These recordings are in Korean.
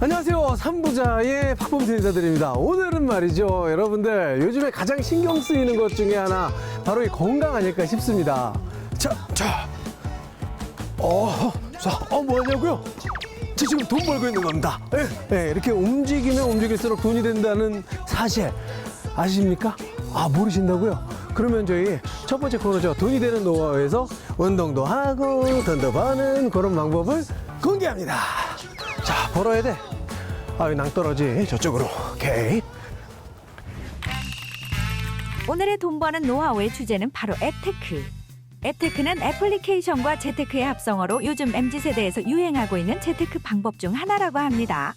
안녕하세요. 삼부자의 박범수 인사드립니다. 오늘은 말이죠. 여러분들 요즘에 가장 신경 쓰이는 것 중에 하나 바로 이 건강 아닐까 싶습니다. 뭐 하냐고요? 저 지금 돈 벌고 있는 겁니다. 네, 이렇게 움직이면 움직일수록 돈이 된다는 사실 아십니까? 아, 모르신다고요? 그러면 저희 첫 번째 코너죠. 돈이 되는 노하우에서 운동도 하고 돈도 버는 그런 방법을 공개합니다. 자, 벌어야 돼. 아, 왜 낭떠러지? 저쪽으로. 오케이. 오늘의 돈 버는 노하우의 주제는 바로 앱테크. 앱테크는 애플리케이션과 재테크의 합성어로 요즘 MZ세대에서 유행하고 있는 재테크 방법 중 하나라고 합니다.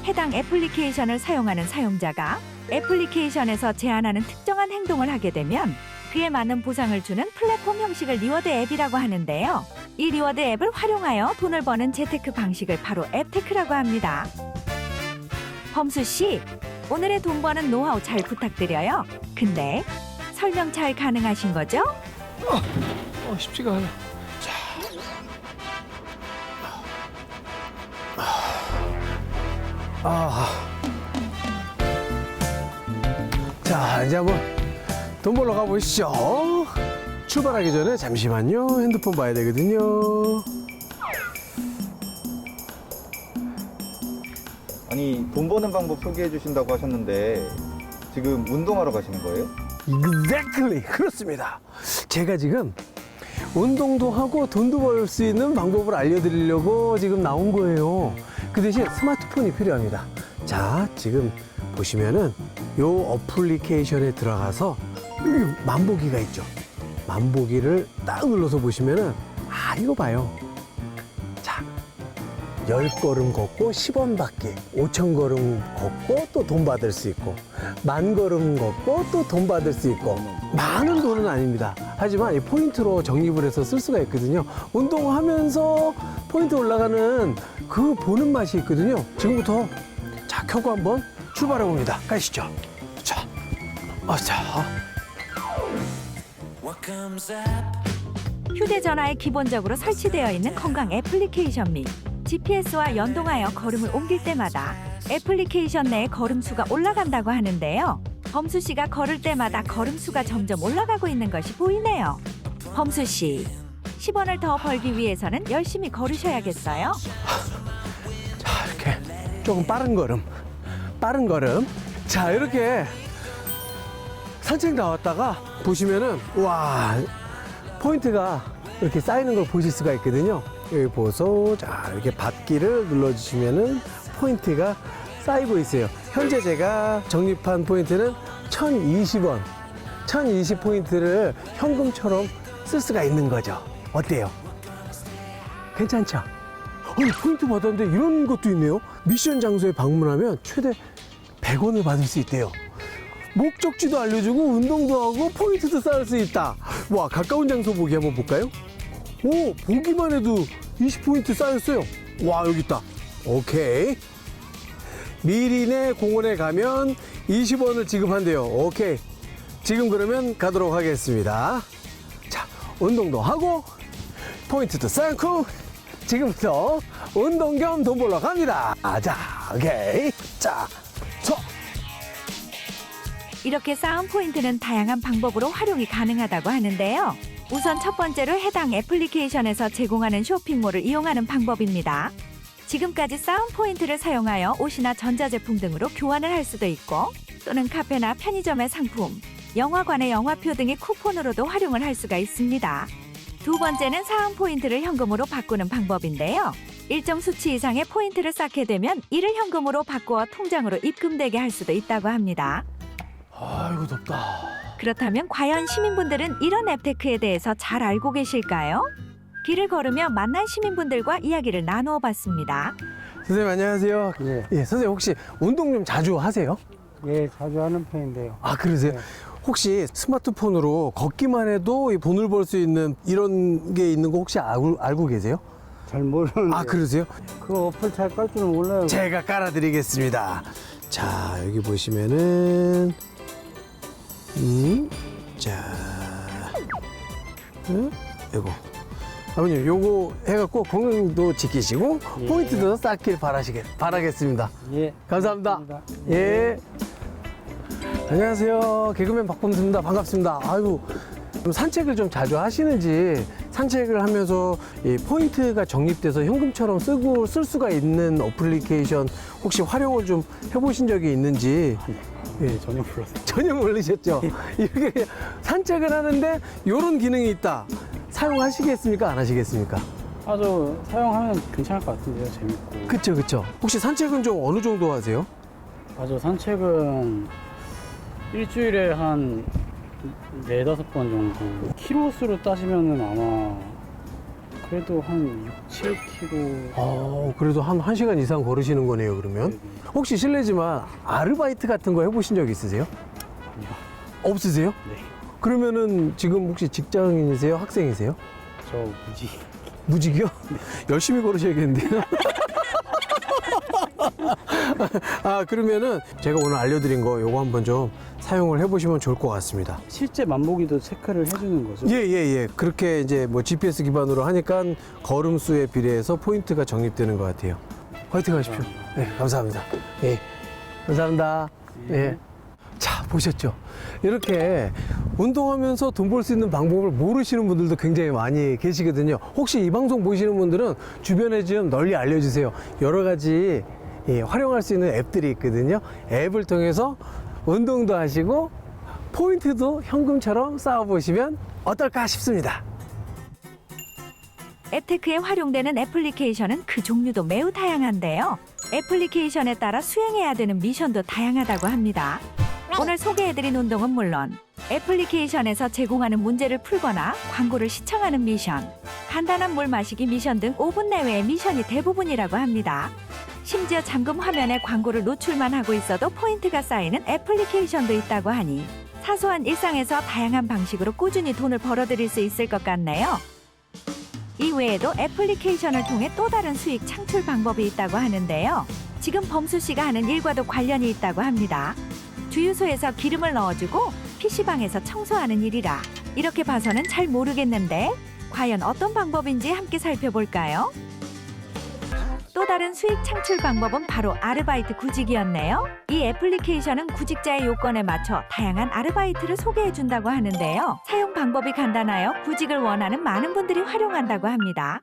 해당 애플리케이션을 사용하는 사용자가 애플리케이션에서 제안하는 특정한 행동을 하게 되면 그에 맞는 보상을 주는 플랫폼 형식을 리워드 앱이라고 하는데요. 이 리워드 앱을 활용하여 돈을 버는 재테크 방식을 바로 앱테크라고 합니다. 범수 씨, 오늘의 돈 버는 노하우 잘 부탁드려요. 근데 설명 잘 가능하신 거죠? 쉽지가 않아. 자, 이제 한번 돈 벌러 가보시죠. 출발하기 전에 잠시만요. 핸드폰 봐야 되거든요. 아니, 돈 버는 방법 소개해 주신다고 하셨는데 지금 운동하러 가시는 거예요? Exactly. 그렇습니다. 제가 지금 운동도 하고 돈도 벌 수 있는 방법을 알려드리려고 지금 나온 거예요. 그 대신 스마트폰이 필요합니다. 자, 지금 보시면은 요 어플리케이션에 들어가서 여기 만보기가 있죠. 만보기를 딱 눌러서 보시면은 이거 봐요. 자, 10걸음 걷고 10원 받기, 5,000걸음 걷고 또 돈 받을 수 있고, 10,000걸음 걷고 또 돈 받을 수 있고, 많은 돈은 아닙니다. 하지만 이 포인트로 적립을 해서 쓸 수가 있거든요. 운동하면서 포인트 올라가는 그 보는 맛이 있거든요. 지금부터 자, 켜고 한번 출발해 봅니다. 가시죠. 자. 휴대전화에 기본적으로 설치되어 있는 건강 애플리케이션 및 GPS와 연동하여 걸음을 옮길 때마다 애플리케이션 내의 걸음수가 올라간다고 하는데요. 범수 씨가 걸을 때마다 걸음수가 점점 올라가고 있는 것이 보이네요. 범수 씨, 10원을 더 벌기 위해서는 열심히 걸으셔야겠어요. 자, 이렇게 조금 빠른 걸음. 자, 이렇게 산책 나왔다가 보시면은 와, 포인트가 이렇게 쌓이는 걸 보실 수가 있거든요. 여기 보소. 자, 이렇게 받기를 눌러주시면은 포인트가 쌓이고 있어요. 현재 제가 적립한 포인트는 1,020원. 1,020포인트를 현금처럼 쓸 수가 있는 거죠. 어때요? 괜찮죠? 포인트 받았는데 이런 것도 있네요. 미션 장소에 방문하면 최대 100원을 받을 수 있대요. 목적지도 알려주고 운동도 하고 포인트도 쌓을 수 있다. 와, 가까운 장소 보기 한번 볼까요? 오, 보기만 해도 20포인트 쌓였어요. 와, 여기 있다. 오케이. 미리네 공원에 가면 20원을 지급한대요. 오케이. 지금 그러면 가도록 하겠습니다. 자, 운동도 하고 포인트도 쌓고 지금부터 운동 겸 돈 벌러 갑니다. 자, 오케이. 자, 이렇게 쌓은 포인트는 다양한 방법으로 활용이 가능하다고 하는데요. 우선 첫 번째로 해당 애플리케이션에서 제공하는 쇼핑몰을 이용하는 방법입니다. 지금까지 쌓은 포인트를 사용하여 옷이나 전자제품 등으로 교환을 할 수도 있고, 또는 카페나 편의점의 상품, 영화관의 영화표 등의 쿠폰으로도 활용을 할 수가 있습니다. 두 번째는 쌓은 포인트를 현금으로 바꾸는 방법인데요. 일정 수치 이상의 포인트를 쌓게 되면 이를 현금으로 바꾸어 통장으로 입금되게 할 수도 있다고 합니다. 아이고, 덥다. 그렇다면 과연 시민분들은 이런 앱테크에 대해서 잘 알고 계실까요? 길을 걸으며 만난 시민분들과 이야기를 나누어 봤습니다. 선생님, 안녕하세요. 예. 선생님 혹시 운동 좀 자주 하세요? 예, 자주 하는 편인데요. 아, 그러세요? 네. 혹시 스마트폰으로 걷기만 해도 이 돈을 벌 수 있는 이런 게 있는 거 혹시 알고 계세요? 잘 모르는데. 아, 그러세요? 그 어플 잘 깔 줄은 몰라요. 제가 깔아드리겠습니다. 자, 여기 보시면은 자, 이거 아버님 요거 해갖고 건강도 지키시고 예. 포인트도 쌓길 바라겠습니다. 예. 감사합니다. 감사합니다. 예. 안녕하세요. 개그맨 박범수입니다. 반갑습니다. 아이고, 좀 산책을 좀 자주 하시는지 산책을 하면서 이 포인트가 적립돼서 현금처럼 쓸 수가 있는 어플리케이션 혹시 활용을 좀 해보신 적이 있는지. 예. 전혀 몰랐어요. 전혀 모르셨죠? 이렇게 산책을 하는데 이런 기능이 있다. 사용하시겠습니까? 안 하시겠습니까? 아주 사용하면 괜찮을 것 같은데요. 재밌고. 그쵸. 혹시 산책은 좀 어느 정도 하세요? 아주 산책은 일주일에 한 4-5번 정도. 키로수로 따지면은 아마 그래도 한 6-7km. 그래도 한 1시간 이상 걸으시는 거네요, 그러면? 혹시 실례지만 아르바이트 같은 거 해보신 적 있으세요? 아니요. 없으세요? 네. 그러면은 지금 혹시 직장인이세요? 학생이세요? 저 무지. 무직이요? 열심히 걸으셔야겠는데요? 그러면은 제가 오늘 알려드린 거 요거 한번 좀 사용을 해보시면 좋을 것 같습니다. 실제 만보기도 체크를 해주는 거죠? 예. 그렇게 이제 뭐 GPS 기반으로 하니까 걸음 수에 비례해서 포인트가 적립되는 것 같아요. 화이팅 하십시오. 네, 감사합니다. 예. 감사합니다. 예. 자, 보셨죠? 이렇게 운동하면서 돈 벌 수 있는 방법을 모르시는 분들도 굉장히 많이 계시거든요. 혹시 이 방송 보시는 분들은 주변에 좀 널리 알려주세요. 여러 가지 활용할 수 있는 앱들이 있거든요. 앱을 통해서 운동도 하시고 포인트도 현금처럼 쌓아보시면 어떨까 싶습니다. 앱테크에 활용되는 애플리케이션은 그 종류도 매우 다양한데요. 애플리케이션에 따라 수행해야 되는 미션도 다양하다고 합니다. 오늘 소개해드린 운동은 물론 애플리케이션에서 제공하는 문제를 풀거나 광고를 시청하는 미션, 간단한 물 마시기 미션 등 5분 내외의 미션이 대부분이라고 합니다. 심지어 잠금 화면에 광고를 노출만 하고 있어도 포인트가 쌓이는 애플리케이션도 있다고 하니 사소한 일상에서 다양한 방식으로 꾸준히 돈을 벌어들일 수 있을 것 같네요. 이 외에도 애플리케이션을 통해 또 다른 수익 창출 방법이 있다고 하는데요. 지금 범수 씨가 하는 일과도 관련이 있다고 합니다. 주유소에서 기름을 넣어주고 PC방에서 청소하는 일이라 이렇게 봐서는 잘 모르겠는데 과연 어떤 방법인지 함께 살펴볼까요? 또 다른 수익 창출 방법은 바로 아르바이트 구직이었네요. 이 애플리케이션은 구직자의 요건에 맞춰 다양한 아르바이트를 소개해준다고 하는데요. 사용 방법이 간단하여 구직을 원하는 많은 분들이 활용한다고 합니다.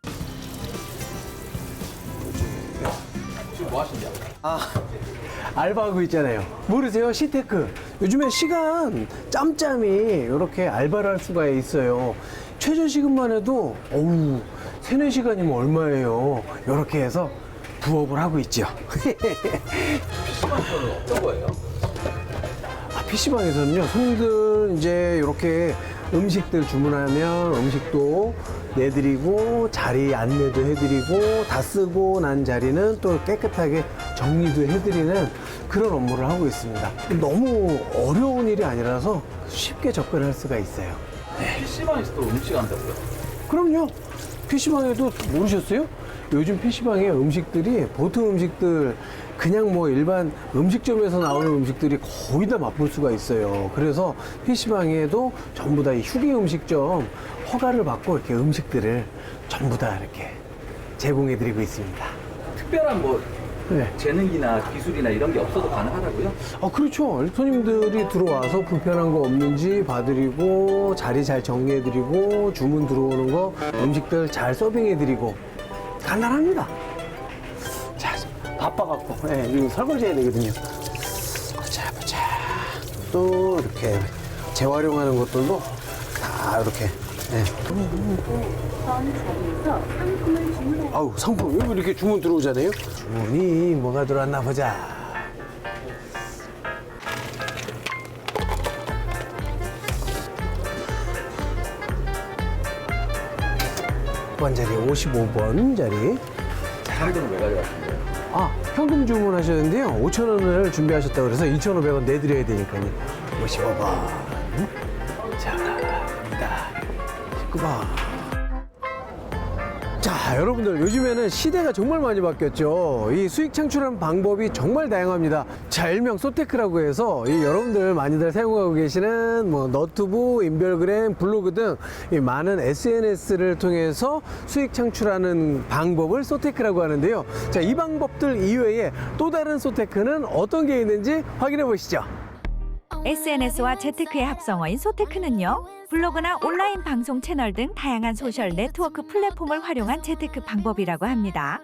알바하고 있잖아요. 모르세요? 시테크. 요즘에 시간 짬짬이 이렇게 알바를 할 수가 있어요. 최저시급만 해도 3-4시간이면 얼마예요? 이렇게 해서 부업을 하고 있죠. PC방에서는 어떤 거예요? PC방에서는요, 손님들 이제 이렇게 음식들 주문하면 음식도 내드리고 자리 안내도 해드리고 다 쓰고 난 자리는 또 깨끗하게 정리도 해드리는 그런 업무를 하고 있습니다. 너무 어려운 일이 아니라서 쉽게 접근할 수가 있어요. PC방에서도 음식 한다고요? 그럼요. PC방에도 모르셨어요? 요즘 PC방에 음식들이 보통 음식들 그냥 뭐 일반 음식점에서 나오는 음식들이 거의 다 맛볼 수가 있어요. 그래서 PC방에도 전부 다 이 휴게 음식점 허가를 받고 이렇게 음식들을 전부 다 이렇게 제공해 드리고 있습니다. 특별한 뭐 네. 재능이나 기술이나 이런 게 없어도 가능하다고요? 그렇죠. 손님들이 들어와서 불편한 거 없는지 봐드리고 자리 잘 정리해드리고 주문 들어오는 거 음식들 잘 서빙해드리고 간단합니다. 자, 바빠갖고 이거 설거지 해야 되거든요. 보자. 또 이렇게 재활용하는 것들도 다 이렇게. 아우, 상품 왜 이렇게 주문 들어오잖아요? 주문이 뭐가 들어왔나 보자. 번 자리 55번 자리. 현금은 왜 가져가신 거예요? 현금 주문하셨는데요. 5,000원을 준비하셨다고 그래서 2,500원 내드려야 되니까요. 55번. 자, 갑니다. 19번. 자, 자, 여러분들 요즘에는 시대가 정말 많이 바뀌었죠. 이 수익 창출하는 방법이 정말 다양합니다. 자, 일명 소테크라고 해서 이 여러분들 많이들 사용하고 계시는 뭐 너튜브, 인별그램, 블로그 등 이 많은 SNS를 통해서 수익 창출하는 방법을 소테크라고 하는데요. 자, 이 방법들 이외에 또 다른 소테크는 어떤 게 있는지 확인해 보시죠. SNS와 재테크의 합성어인 소테크는요, 블로그나 온라인 방송 채널 등 다양한 소셜 네트워크 플랫폼을 활용한 재테크 방법이라고 합니다.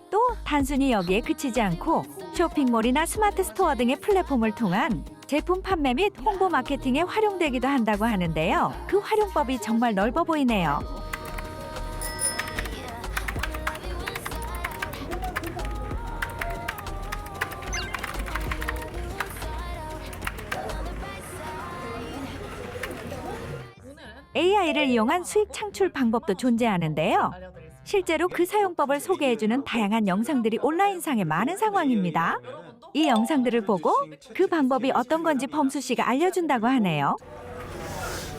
또 단순히 여기에 그치지 않고 쇼핑몰이나 스마트 스토어 등의 플랫폼을 통한 제품 판매 및 홍보 마케팅에 활용되기도 한다고 하는데요. 그 활용법이 정말 넓어 보이네요. AI를 이용한 수익 창출 방법도 존재하는데요. 실제로 그 사용법을 소개해주는 다양한 영상들이 온라인상에 많은 상황입니다. 이 영상들을 보고 그 방법이 어떤 건지 범수 씨가 알려준다고 하네요.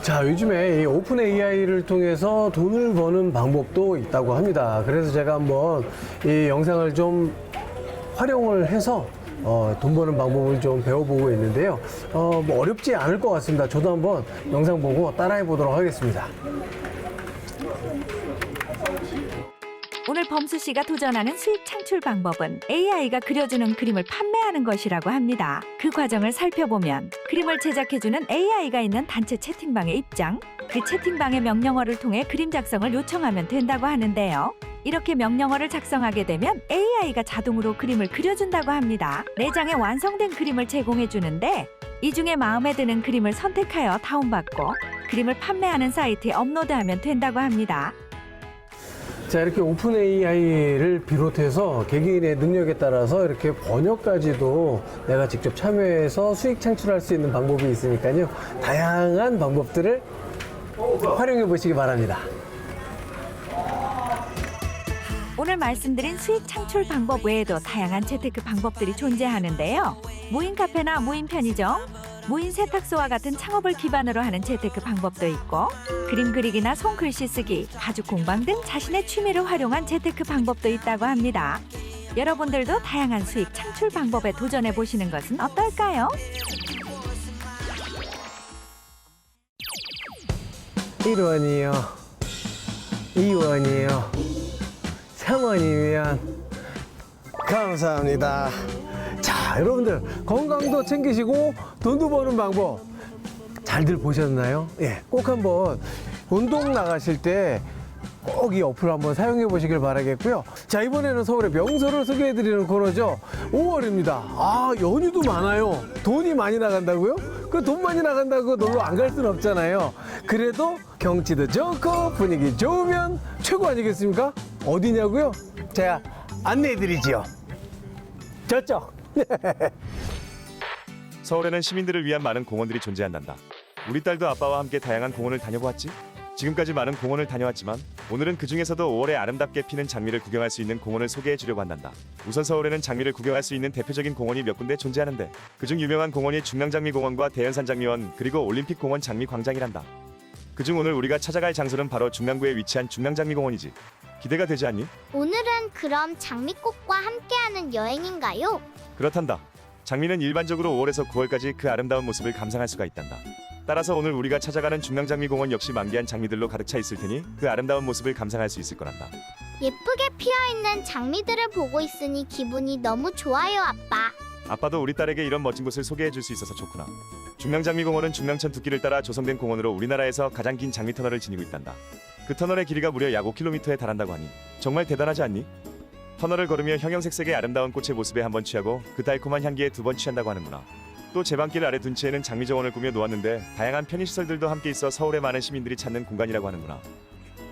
자, 요즘에 이 오픈 AI를 통해서 돈을 버는 방법도 있다고 합니다. 그래서 제가 한번 이 영상을 좀 활용을 해서 돈 버는 방법을 좀 배워보고 있는데요. 뭐 어렵지 않을 것 같습니다. 저도 한번 영상 보고 따라해 보도록 하겠습니다. 오늘 범수 씨가 도전하는 수익 창출 방법은 AI가 그려주는 그림을 판매하는 것이라고 합니다. 그 과정을 살펴보면 그림을 제작해주는 AI가 있는 단체 채팅방에 입장, 그 채팅방의 명령어를 통해 그림 작성을 요청하면 된다고 하는데요. 이렇게 명령어를 작성하게 되면 AI가 자동으로 그림을 그려준다고 합니다. 4장의 완성된 그림을 제공해주는데 이 중에 마음에 드는 그림을 선택하여 다운받고 그림을 판매하는 사이트에 업로드하면 된다고 합니다. 자, 이렇게 오픈 AI를 비롯해서 개개인의 능력에 따라서 이렇게 번역까지도 내가 직접 참여해서 수익 창출할 수 있는 방법이 있으니까요. 다양한 방법들을 활용해 보시기 바랍니다. 오늘 말씀드린 수익 창출 방법 외에도 다양한 재테크 방법들이 존재하는데요. 무인 카페나 무인 편의점, 무인 세탁소와 같은 창업을 기반으로 하는 재테크 방법도 있고, 그림 그리기나 손글씨 쓰기, 가죽 공방 등 자신의 취미를 활용한 재테크 방법도 있다고 합니다. 여러분들도 다양한 수익 창출 방법에 도전해 보시는 것은 어떨까요? 1원이요, 2원이요, 3원이면 감사합니다. 자, 여러분들 건강도 챙기시고 돈도 버는 방법 잘들 보셨나요? 예, 꼭 한번 운동 나가실 때 꼭 이 어플 한번 사용해 보시길 바라겠고요. 자, 이번에는 서울의 명소를 소개해 드리는 코너죠. 5월입니다. 아, 연휴도 많아요. 돈이 많이 나간다고요? 그 돈 많이 나간다고 놀러 안 갈 수는 없잖아요. 그래도 경치도 좋고 분위기 좋으면 최고 아니겠습니까? 어디냐고요? 제가 안내해 드리지요. 저쪽. 서울에는 시민들을 위한 많은 공원들이 존재한단다. 우리 딸도 아빠와 함께 다양한 공원을 다녀보았지? 지금까지 많은 공원을 다녀왔지만 오늘은 그 중에서도 5월에 아름답게 피는 장미를 구경할 수 있는 공원을 소개해 주려고 한단다. 우선 서울에는 장미를 구경할 수 있는 대표적인 공원이 몇 군데 존재하는데 그중 유명한 공원이 중랑장미공원과 대연산장미원 그리고 올림픽공원 장미광장이란다. 그중 오늘 우리가 찾아갈 장소는 바로 중랑구에 위치한 중랑장미공원이지. 기대가 되지 않니? 오늘은 그럼 장미꽃과 함께하는 여행인가요? 그렇단다. 장미는 일반적으로 5월에서 9월까지 그 아름다운 모습을 감상할 수가 있단다. 따라서 오늘 우리가 찾아가는 중랑장미공원 역시 만개한 장미들로 가득 차 있을 테니 그 아름다운 모습을 감상할 수 있을 거란다. 예쁘게 피어있는 장미들을 보고 있으니 기분이 너무 좋아요, 아빠. 아빠도 우리 딸에게 이런 멋진 곳을 소개해 줄 수 있어서 좋구나. 중랑장미공원은 중랑천 두길을 따라 조성된 공원으로 우리나라에서 가장 긴 장미 터널을 지니고 있단다. 그 터널의 길이가 무려 약 5km에 달한다고 하니 정말 대단하지 않니? 터널을 걸으며 형형색색의 아름다운 꽃의 모습에 한번 취하고 그 달콤한 향기에 두 번 취한다고 하는구나. 또 제방길 아래 둔치에는 장미정원을 꾸며 놓았는데 다양한 편의시설들도 함께 있어 서울의 많은 시민들이 찾는 공간이라고 하는구나.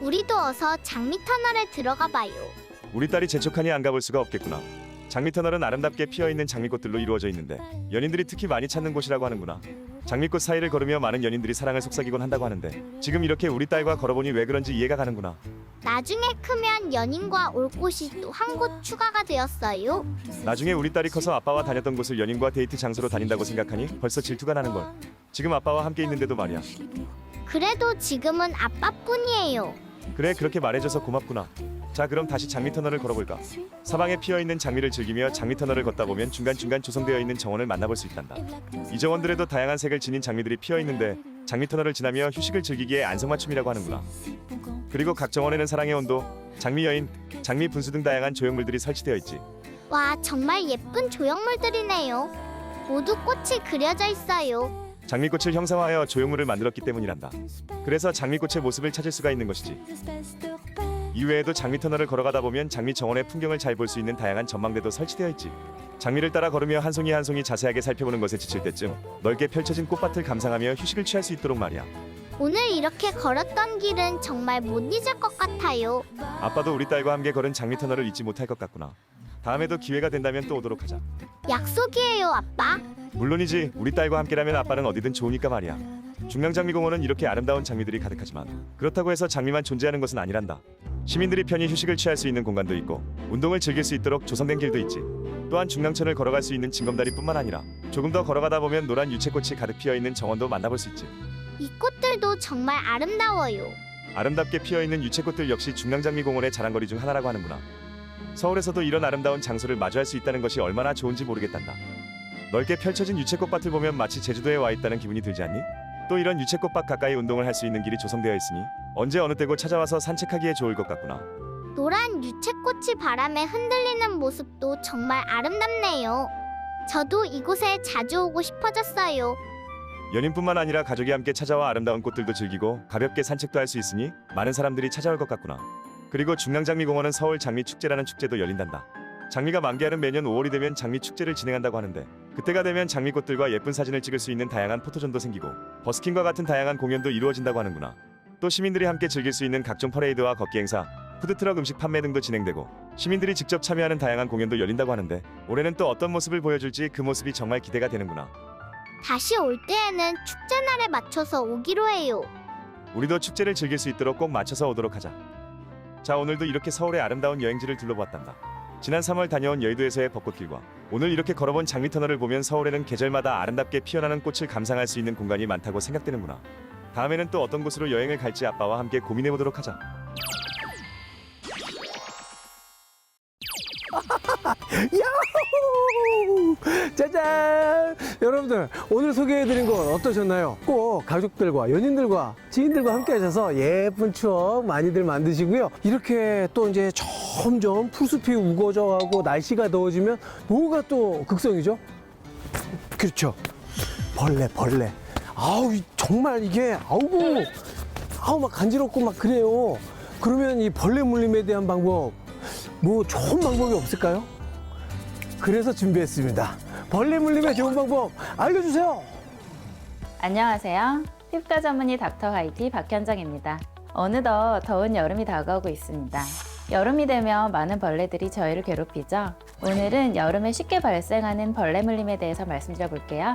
우리도 어서 장미터널에 들어가 봐요. 우리 딸이 재촉하니 안 가볼 수가 없겠구나. 장미터널은 아름답게 피어있는 장미꽃들로 이루어져 있는데 연인들이 특히 많이 찾는 곳이라고 하는구나. 장미꽃 사이를 걸으며 많은 연인들이 사랑을 속삭이곤 한다고 하는데 지금 이렇게 우리 딸과 걸어보니 왜 그런지 이해가 가는구나. 나중에 크면 연인과 올 곳이 또 한 곳 추가가 되었어요. 나중에 우리 딸이 커서 아빠와 다녔던 곳을 연인과 데이트 장소로 다닌다고 생각하니 벌써 질투가 나는걸. 지금 아빠와 함께 있는데도 말이야. 그래도 지금은 아빠뿐이에요. 그래, 그렇게 말해줘서 고맙구나. 자, 그럼 다시 장미 터널을 걸어볼까? 사방에 피어있는 장미를 즐기며 장미 터널을 걷다 보면 중간중간 조성되어 있는 정원을 만나볼 수 있단다. 이 정원들에도 다양한 색을 지닌 장미들이 피어있는데 장미 터널을 지나며 휴식을 즐기기에 안성맞춤이라고 하는구나. 그리고 각 정원에는 사랑의 온도, 장미 여인, 장미 분수 등 다양한 조형물들이 설치되어 있지. 와, 정말 예쁜 조형물들이네요. 모두 꽃이 그려져 있어요. 장미꽃을 형상화하여 조형물을 만들었기 때문이란다. 그래서 장미꽃의 모습을 찾을 수가 있는 것이지. 이외에도 장미 터널을 걸어가다 보면 장미 정원의 풍경을 잘 볼 수 있는 다양한 전망대도 설치되어 있지. 장미를 따라 걸으며 한 송이 한 송이 자세하게 살펴보는 것에 지칠 때쯤 넓게 펼쳐진 꽃밭을 감상하며 휴식을 취할 수 있도록 말이야. 오늘 이렇게 걸었던 길은 정말 못 잊을 것 같아요. 아빠도 우리 딸과 함께 걸은 장미 터널을 잊지 못할 것 같구나. 다음에도 기회가 된다면 또 오도록 하자. 약속이에요, 아빠. 물론이지. 우리 딸과 함께라면 아빠는 어디든 좋으니까 말이야. 중랑장미공원은 이렇게 아름다운 장미들이 가득하지만 그렇다고 해서 장미만 존재하는 것은 아니란다. 시민들이 편히 휴식을 취할 수 있는 공간도 있고 운동을 즐길 수 있도록 조성된 길도 있지. 또한 중랑천을 걸어갈 수 있는 징검다리뿐만 아니라 조금 더 걸어가다 보면 노란 유채꽃이 가득 피어있는 정원도 만나볼 수 있지. 이 꽃들도 정말 아름다워요. 아름답게 피어있는 유채꽃들 역시 중랑장미공원의 자랑거리 중 하나라고 하는구나. 서울에서도 이런 아름다운 장소를 마주할 수 있다는 것이 얼마나 좋은지 모르겠단다. 넓게 펼쳐진 유채꽃밭을 보면 마치 제주도에 와 있다는 기분이 들지 않니? 또 이런 유채꽃밭 가까이 운동을 할 수 있는 길이 조성되어 있으니 언제 어느 때고 찾아와서 산책하기에 좋을 것 같구나. 노란 유채꽃이 바람에 흔들리는 모습도 정말 아름답네요. 저도 이곳에 자주 오고 싶어졌어요. 연인뿐만 아니라 가족이 함께 찾아와 아름다운 꽃들도 즐기고 가볍게 산책도 할 수 있으니 많은 사람들이 찾아올 것 같구나. 그리고 중랑장미공원은 서울 장미축제라는 축제도 열린단다. 장미가 만개하는 매년 5월이 되면 장미축제를 진행한다고 하는데 그때가 되면 장미꽃들과 예쁜 사진을 찍을 수 있는 다양한 포토존도 생기고 버스킹과 같은 다양한 공연도 이루어진다고 하는구나. 또 시민들이 함께 즐길 수 있는 각종 퍼레이드와 걷기 행사, 푸드트럭 음식 판매 등도 진행되고 시민들이 직접 참여하는 다양한 공연도 열린다고 하는데 올해는 또 어떤 모습을 보여줄지 그 모습이 정말 기대가 되는구나. 다시 올 때에는 축제 날에 맞춰서 오기로 해요. 우리도 축제를 즐길 수 있도록 꼭 맞춰서 오도록 하자. 자, 오늘도 이렇게 서울의 아름다운 여행지를 둘러보았단다. 지난 3월 다녀온 여의도에서의 벚꽃길과 오늘 이렇게 걸어본 장미터널을 보면 서울에는 계절마다 아름답게 피어나는 꽃을 감상할 수 있는 공간이 많다고 생각되는구나. 다음에는 또 어떤 곳으로 여행을 갈지 아빠와 함께 고민해보도록 하자. 야호! 짜잔! 여러분들 오늘 소개해드린 건 어떠셨나요? 꼭 가족들과 연인들과 지인들과 함께 하셔서 예쁜 추억 많이들 만드시고요. 이렇게 또 이제 점점 풀숲이 우거져가고 날씨가 더워지면 뭐가 또 극성이죠? 그렇죠. 벌레. 아우 정말 이게 아우 막 간지럽고 막 그래요. 그러면 이 벌레 물림에 대한 방법 뭐 좋은 방법이 없을까요? 그래서 준비했습니다. 벌레 물림의 좋은 방법 알려주세요. 안녕하세요. 피부과 전문의 닥터 화이티 박현정입니다. 어느덧 더운 여름이 다가오고 있습니다. 여름이 되면 많은 벌레들이 저희를 괴롭히죠. 오늘은 여름에 쉽게 발생하는 벌레 물림에 대해서 말씀드려 볼게요.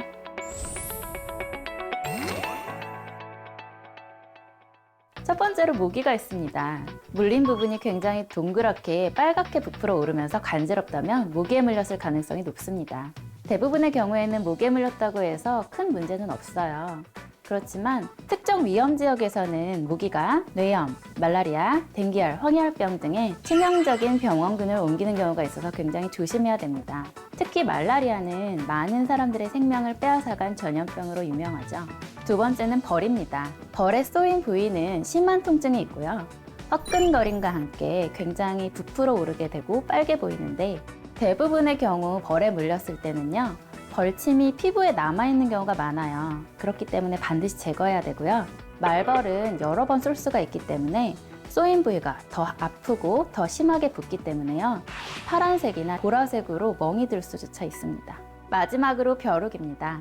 첫 번째로 모기가 있습니다. 물린 부분이 굉장히 동그랗게 빨갛게 부풀어 오르면서 간지럽다면 모기에 물렸을 가능성이 높습니다. 대부분의 경우에는 모기에 물렸다고 해서 큰 문제는 없어요. 그렇지만 특정 위험 지역에서는 모기가 뇌염, 말라리아, 댕기열, 황열병 등의 치명적인 병원군을 옮기는 경우가 있어서 굉장히 조심해야 됩니다. 특히 말라리아는 많은 사람들의 생명을 빼앗아간 전염병으로 유명하죠. 두 번째는 벌입니다. 벌에 쏘인 부위는 심한 통증이 있고요. 화끈거림과 함께 굉장히 부풀어 오르게 되고 빨개 보이는데 대부분의 경우 벌에 물렸을 때는요. 벌침이 피부에 남아있는 경우가 많아요. 그렇기 때문에 반드시 제거해야 되고요. 말벌은 여러 번 쏠 수가 있기 때문에 쏘인 부위가 더 아프고 더 심하게 붓기 때문에요. 파란색이나 보라색으로 멍이 들 수조차 있습니다. 마지막으로 벼룩입니다.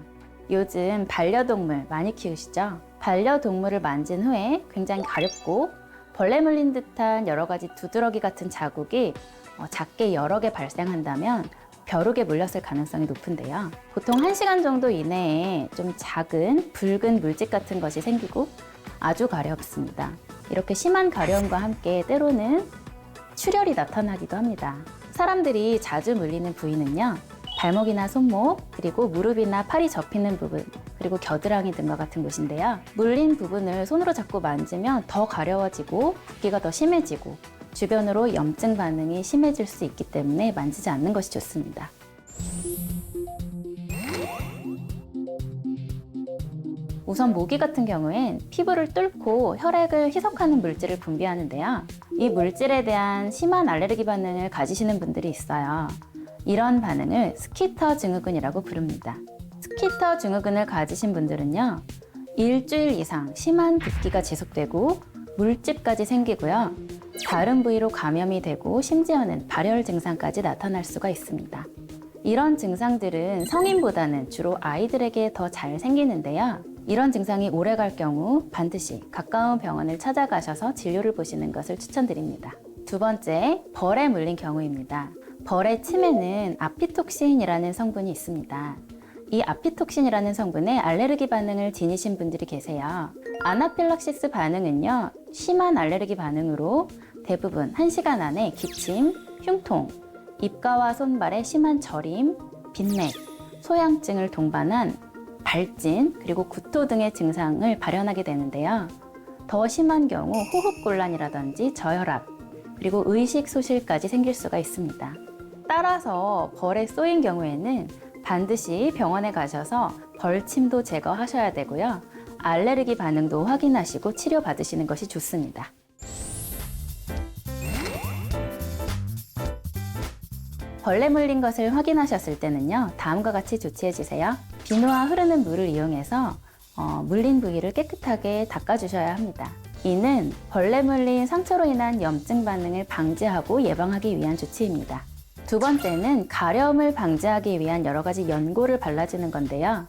요즘 반려동물 많이 키우시죠? 반려동물을 만진 후에 굉장히 가렵고 벌레 물린 듯한 여러 가지 두드러기 같은 자국이 작게 여러 개 발생한다면 벼룩에 물렸을 가능성이 높은데요. 보통 1시간 정도 이내에 좀 작은 붉은 물집 같은 것이 생기고 아주 가렵습니다. 이렇게 심한 가려움과 함께 때로는 출혈이 나타나기도 합니다. 사람들이 자주 물리는 부위는요. 발목이나 손목, 그리고 무릎이나 팔이 접히는 부분, 그리고 겨드랑이 등과 같은 곳인데요. 물린 부분을 손으로 잡고 만지면 더 가려워지고 붓기가 더 심해지고 주변으로 염증 반응이 심해질 수 있기 때문에 만지지 않는 것이 좋습니다. 우선 모기 같은 경우엔 피부를 뚫고 혈액을 희석하는 물질을 분비하는데요. 이 물질에 대한 심한 알레르기 반응을 가지시는 분들이 있어요. 이런 반응을 스키터 증후군이라고 부릅니다. 스키터 증후군을 가지신 분들은요, 일주일 이상 심한 붓기가 지속되고 물집까지 생기고요. 다른 부위로 감염이 되고 심지어는 발열 증상까지 나타날 수가 있습니다. 이런 증상들은 성인보다는 주로 아이들에게 더 잘 생기는데요. 이런 증상이 오래 갈 경우 반드시 가까운 병원을 찾아가셔서 진료를 보시는 것을 추천드립니다. 두 번째, 벌에 물린 경우입니다. 벌의 침에는 아피톡신이라는 성분이 있습니다. 이 아피톡신이라는 성분에 알레르기 반응을 지니신 분들이 계세요. 아나필락시스 반응은요, 심한 알레르기 반응으로 대부분 1시간 안에 기침, 흉통, 입가와 손발의 심한 저림, 빈맥, 소양증을 동반한 발진, 그리고 구토 등의 증상을 발현하게 되는데요. 더 심한 경우 호흡곤란이라든지 저혈압, 그리고 의식 소실까지 생길 수가 있습니다. 따라서 벌에 쏘인 경우에는 반드시 병원에 가셔서 벌침도 제거하셔야 되고요. 알레르기 반응도 확인하시고 치료받으시는 것이 좋습니다. 벌레 물린 것을 확인하셨을 때는요, 다음과 같이 조치해 주세요. 비누와 흐르는 물을 이용해서 물린 부위를 깨끗하게 닦아주셔야 합니다. 이는 벌레 물린 상처로 인한 염증 반응을 방지하고 예방하기 위한 조치입니다. 두 번째는 가려움을 방지하기 위한 여러 가지 연고를 발라주는 건데요.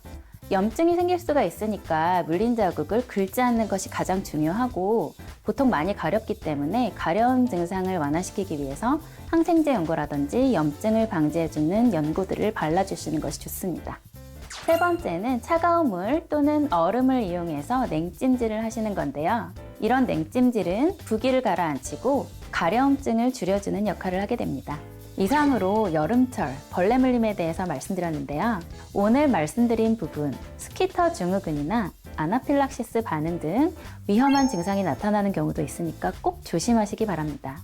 염증이 생길 수가 있으니까 물린 자국을 긁지 않는 것이 가장 중요하고, 보통 많이 가렵기 때문에 가려움 증상을 완화시키기 위해서 항생제 연고라든지 염증을 방지해주는 연고들을 발라주시는 것이 좋습니다. 세 번째는 차가운 물 또는 얼음을 이용해서 냉찜질을 하시는 건데요. 이런 냉찜질은 부기를 가라앉히고 가려움증을 줄여주는 역할을 하게 됩니다. 이상으로 여름철 벌레 물림에 대해서 말씀드렸는데요. 오늘 말씀드린 부분, 스키터 증후군이나 아나필락시스 반응 등 위험한 증상이 나타나는 경우도 있으니까 꼭 조심하시기 바랍니다.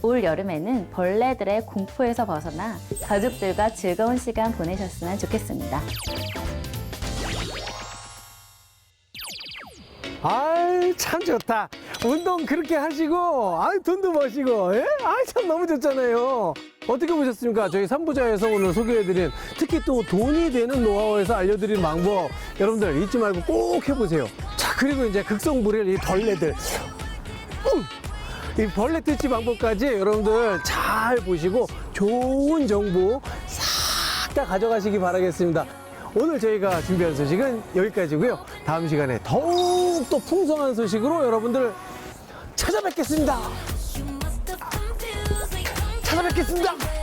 올 여름에는 벌레들의 공포에서 벗어나 가족들과 즐거운 시간 보내셨으면 좋겠습니다. 아이, 참 좋다. 운동 그렇게 하시고, 아이, 돈도 버시고, 예? 아이, 참 너무 좋잖아요. 어떻게 보셨습니까? 저희 3부자에서 오늘 소개해드린, 특히 또 돈이 되는 노하우에서 알려드린 방법, 여러분들 잊지 말고 꼭 해보세요. 자, 그리고 이제 극성부릴 이 벌레들. 이 벌레 퇴치 방법까지 여러분들 잘 보시고 좋은 정보 싹 다 가져가시기 바라겠습니다. 오늘 저희가 준비한 소식은 여기까지고요. 다음 시간에 더욱더 풍성한 소식으로 여러분들 찾아뵙겠습니다. 찾아뵙겠습니다.